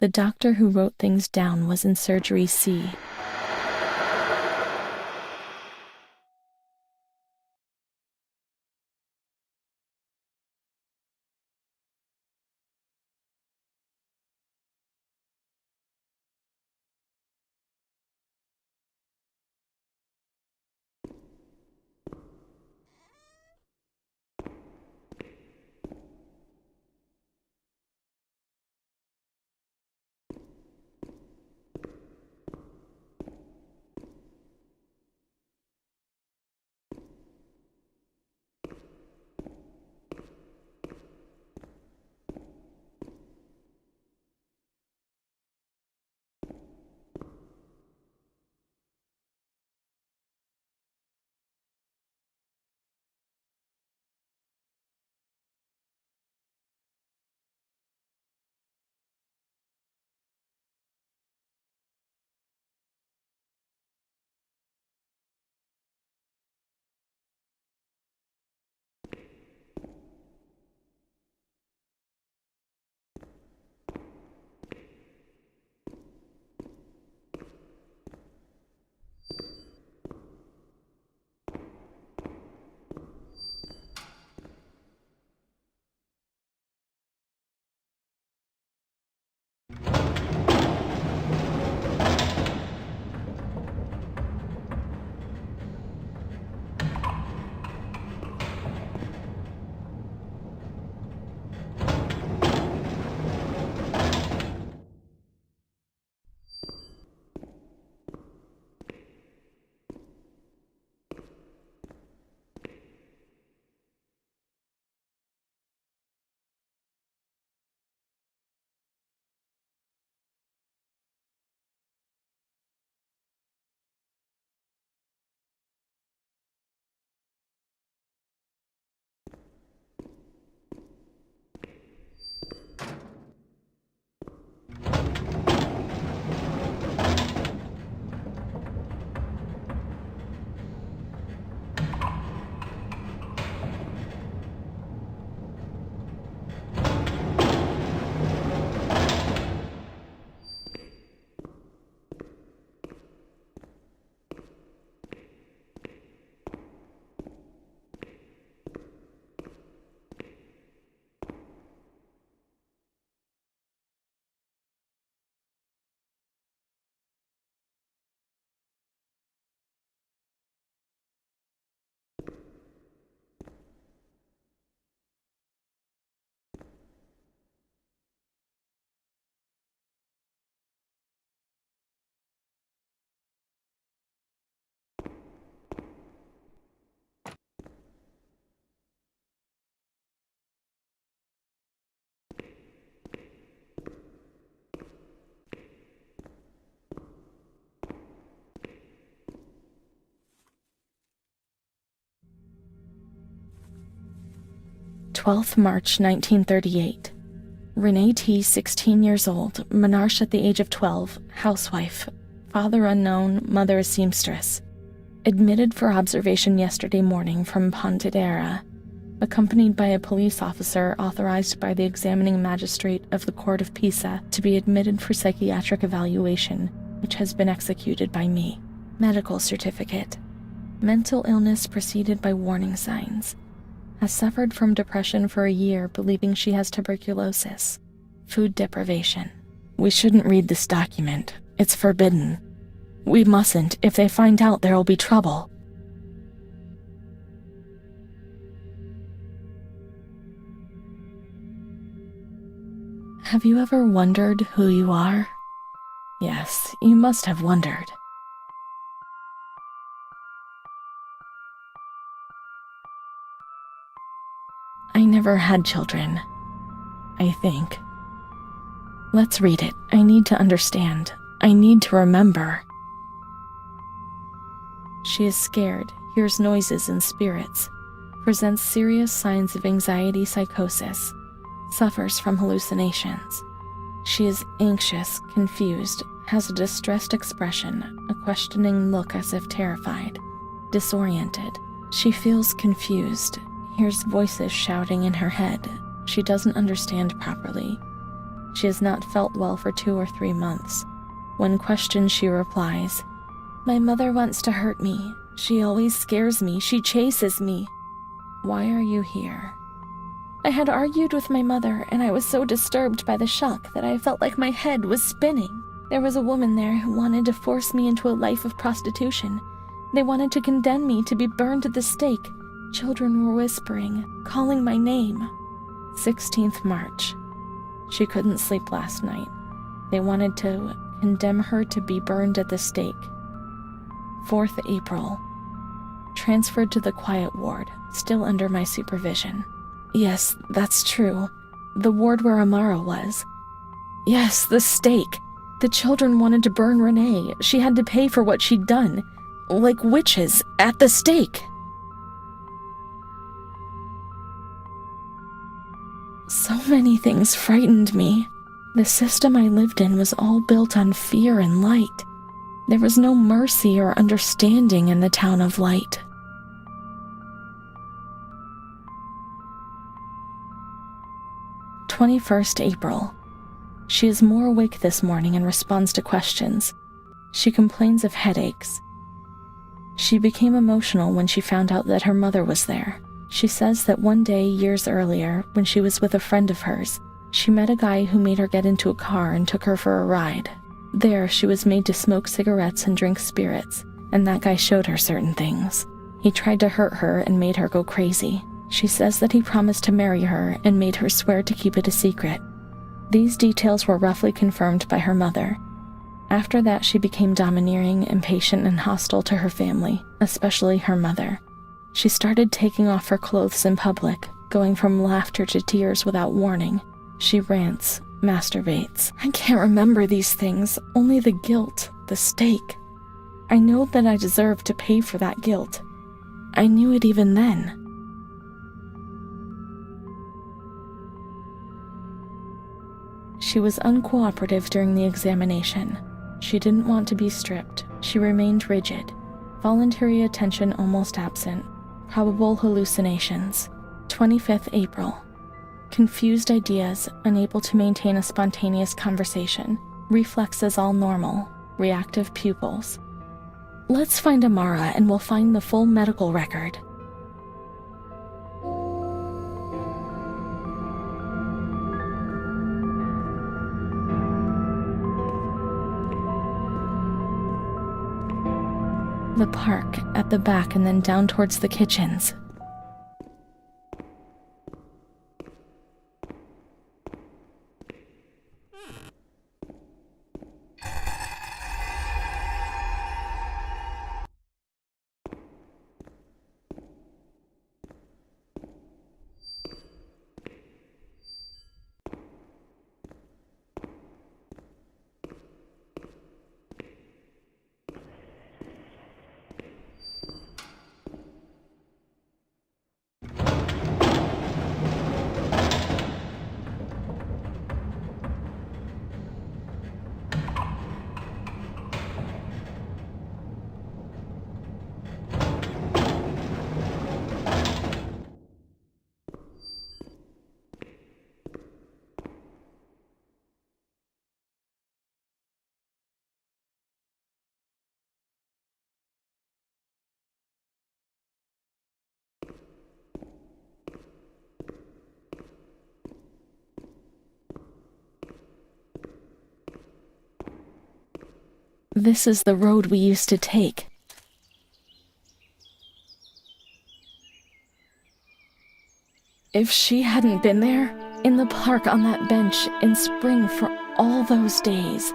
The doctor who wrote things down was in surgery C. March 1938. Renee T., 16 years old, Menarche at the age of 12, housewife, father unknown, mother a seamstress. Admitted for observation yesterday morning from Pontedera, accompanied by a police officer authorized by the examining magistrate of the Court of Pisa to be admitted for psychiatric evaluation, which has been executed by me. Medical certificate. Mental illness preceded by warning signs. Has suffered from depression for a year, believing she has tuberculosis. Food deprivation. We shouldn't read this document. It's forbidden. We mustn't. If they find out, there'll be trouble. Have you ever wondered who you are? Yes, you must have wondered. I never had children, I think. Let's read it. I need to understand. I need to remember. She is scared, hears noises and spirits, presents serious signs of anxiety psychosis, suffers from hallucinations. She is anxious, confused, has a distressed expression, a questioning look as if terrified, disoriented. She feels confused, hears voices shouting in her head. She doesn't understand properly. She has not felt well for 2 or 3 months. When questioned, she replies, "My mother wants to hurt me. She always scares me. She chases me." Why are you here? I had argued with my mother, and I was so disturbed by the shock that I felt like my head was spinning. There was a woman there who wanted to force me into a life of prostitution. They wanted to condemn me to be burned at the stake. Children were whispering, calling my name. 16th March. She couldn't sleep last night. They wanted to condemn her to be burned at the stake. 4th April. Transferred to the quiet ward, still under my supervision. Yes, that's true. The ward where Amara was. Yes, the stake. The children wanted to burn Renee. She had to pay for what she'd done. Like witches at the stake. So many things frightened me. The system I lived in was all built on fear and light. There was no mercy or understanding in the town of light. "21st April. She is more awake this morning and responds to questions. She complains of headaches. She became emotional when she found out that her mother was there. She says that one day, years earlier, when she was with a friend of hers, she met a guy who made her get into a car and took her for a ride. There, she was made to smoke cigarettes and drink spirits, and that guy showed her certain things. He tried to hurt her and made her go crazy. She says that he promised to marry her and made her swear to keep it a secret. These details were roughly confirmed by her mother. After that, she became domineering, impatient, and hostile to her family, especially her mother. She started taking off her clothes in public, going from laughter to tears without warning. She rants, masturbates. I can't remember these things, only the guilt, the stake. I know that I deserve to pay for that guilt. I knew it even then. She was uncooperative during the examination. She didn't want to be stripped. She remained rigid. Voluntary attention almost absent. Probable hallucinations. 25th April. Confused ideas, unable to maintain a spontaneous conversation. Reflexes all normal. Reactive pupils. Let's find Amara and we'll find the full medical record. The park, at the back, and then down towards the kitchens. This is the road we used to take. If she hadn't been there, in the park on that bench in spring for all those days,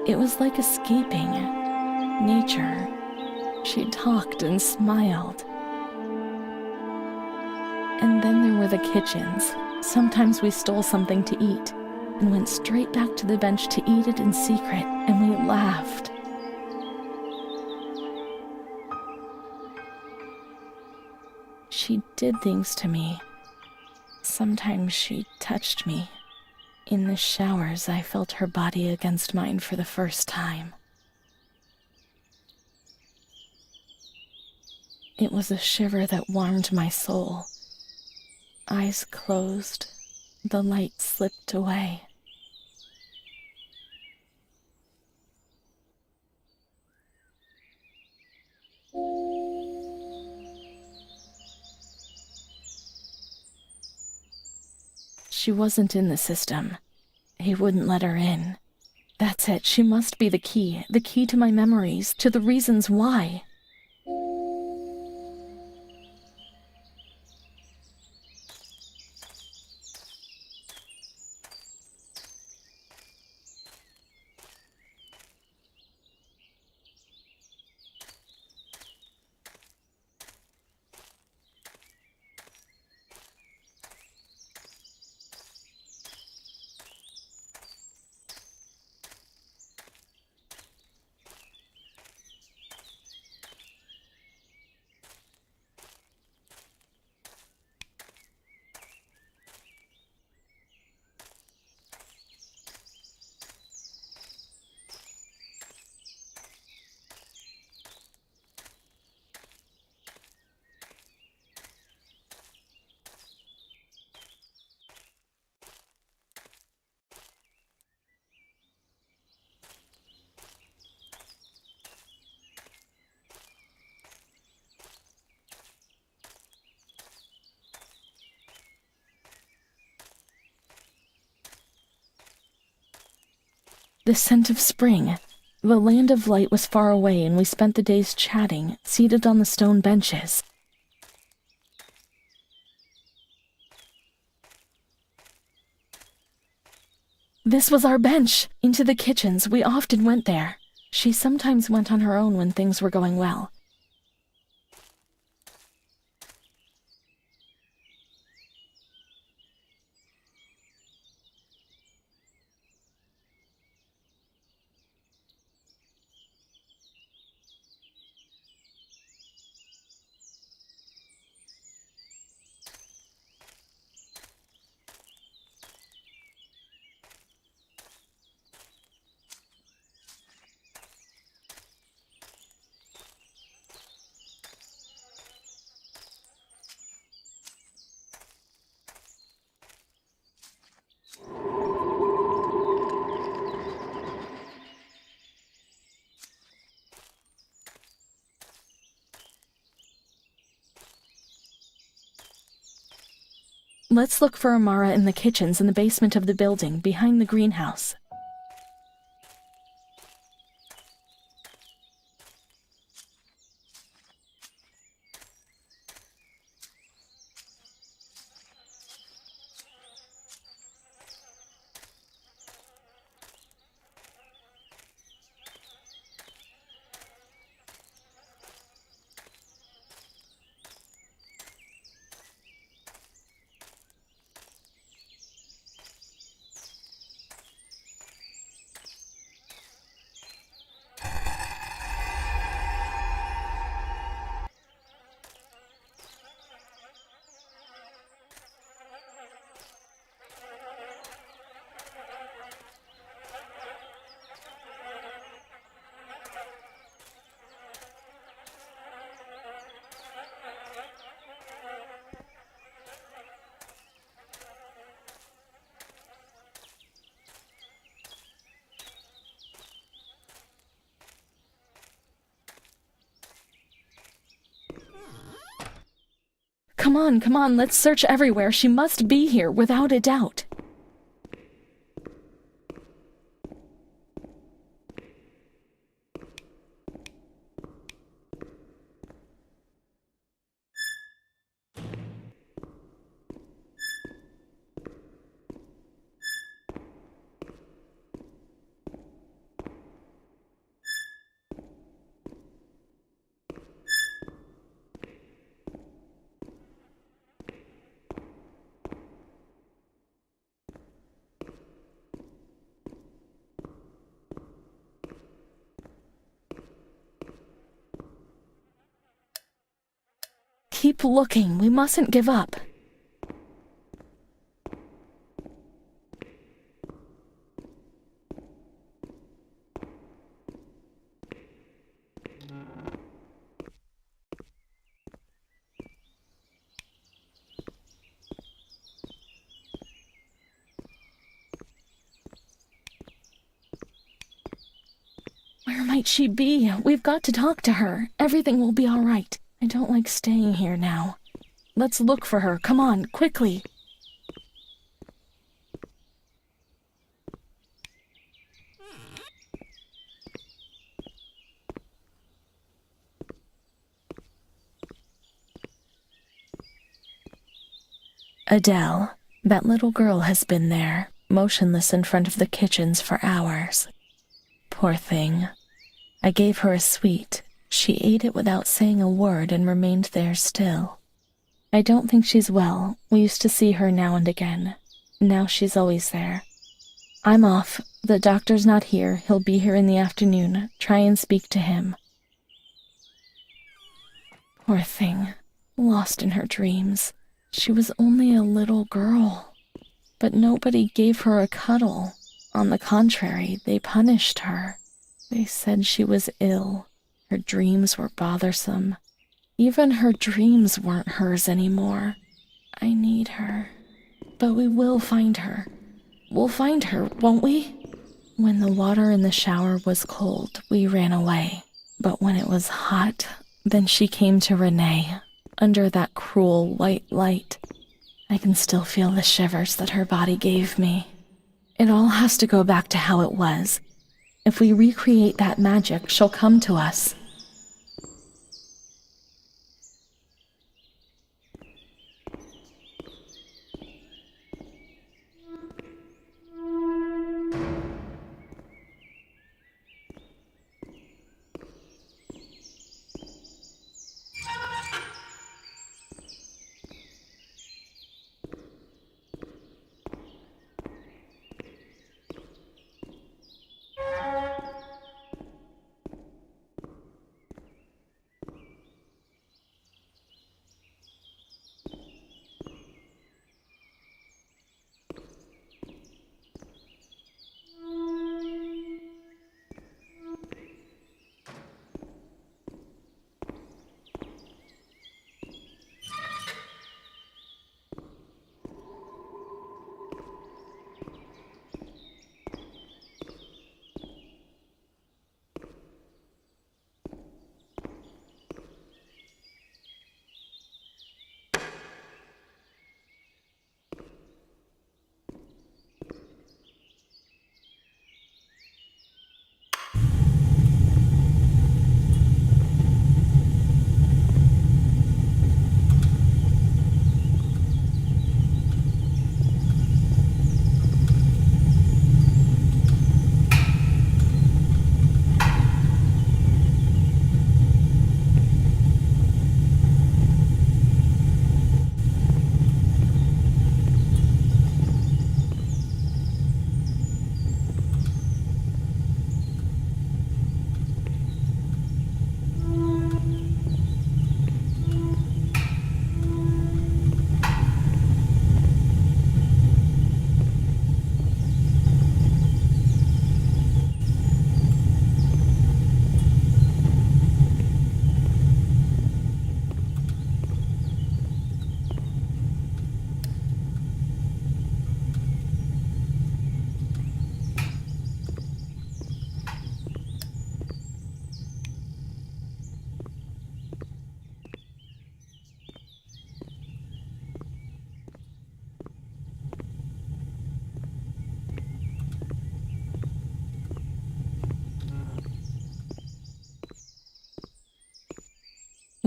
it was like escaping nature. She talked and smiled. And then there were the kitchens. Sometimes we stole something to eat and went straight back to the bench to eat it in secret, and we laughed. She did things to me. Sometimes she touched me. In the showers, I felt her body against mine for the first time. It was a shiver that warmed my soul. Eyes closed, The light slipped away. She wasn't in the system. He wouldn't let her in. That's it. She must be the key to my memories, to the reasons why. The scent of spring. The land of light was far away, and we spent the days chatting, seated on the stone benches. This was our bench. Into the kitchens, we often went there. She sometimes went on her own when things were going well. Let's look for Amara in the kitchens in the basement of the building, behind the greenhouse. Come on, let's search everywhere. She must be here, without a doubt. Keep looking. We mustn't give up. might she be? We've got to talk to her. Everything will be all right. I don't like staying here now. Let's look for her. Come on, quickly. Adele, that little girl has been there, motionless in front of the kitchens for hours. Poor thing. I gave her a sweet. She ate it without saying a word and remained there still. I don't think she's well. We used to see her now and again. Now she's always there. I'm off. The doctor's not here. He'll be here in the afternoon. Try and speak to him. Poor thing. Lost in her dreams. She was only a little girl. But nobody gave her a cuddle. On the contrary, they punished her. They said she was ill. Her dreams were bothersome. Even her dreams weren't hers anymore. I need her. But we will find her. We'll find her, won't we? When the water in the shower was cold, we ran away. But when it was hot, then she came to Renee, under that cruel white light. I can still feel the shivers that her body gave me. It all has to go back to how it was. If we recreate that magic, she'll come to us.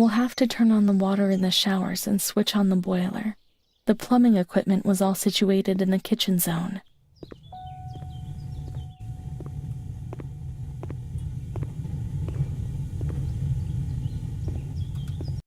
We'll have to turn on the water in the showers and switch on the boiler. The plumbing equipment was all situated in the kitchen zone.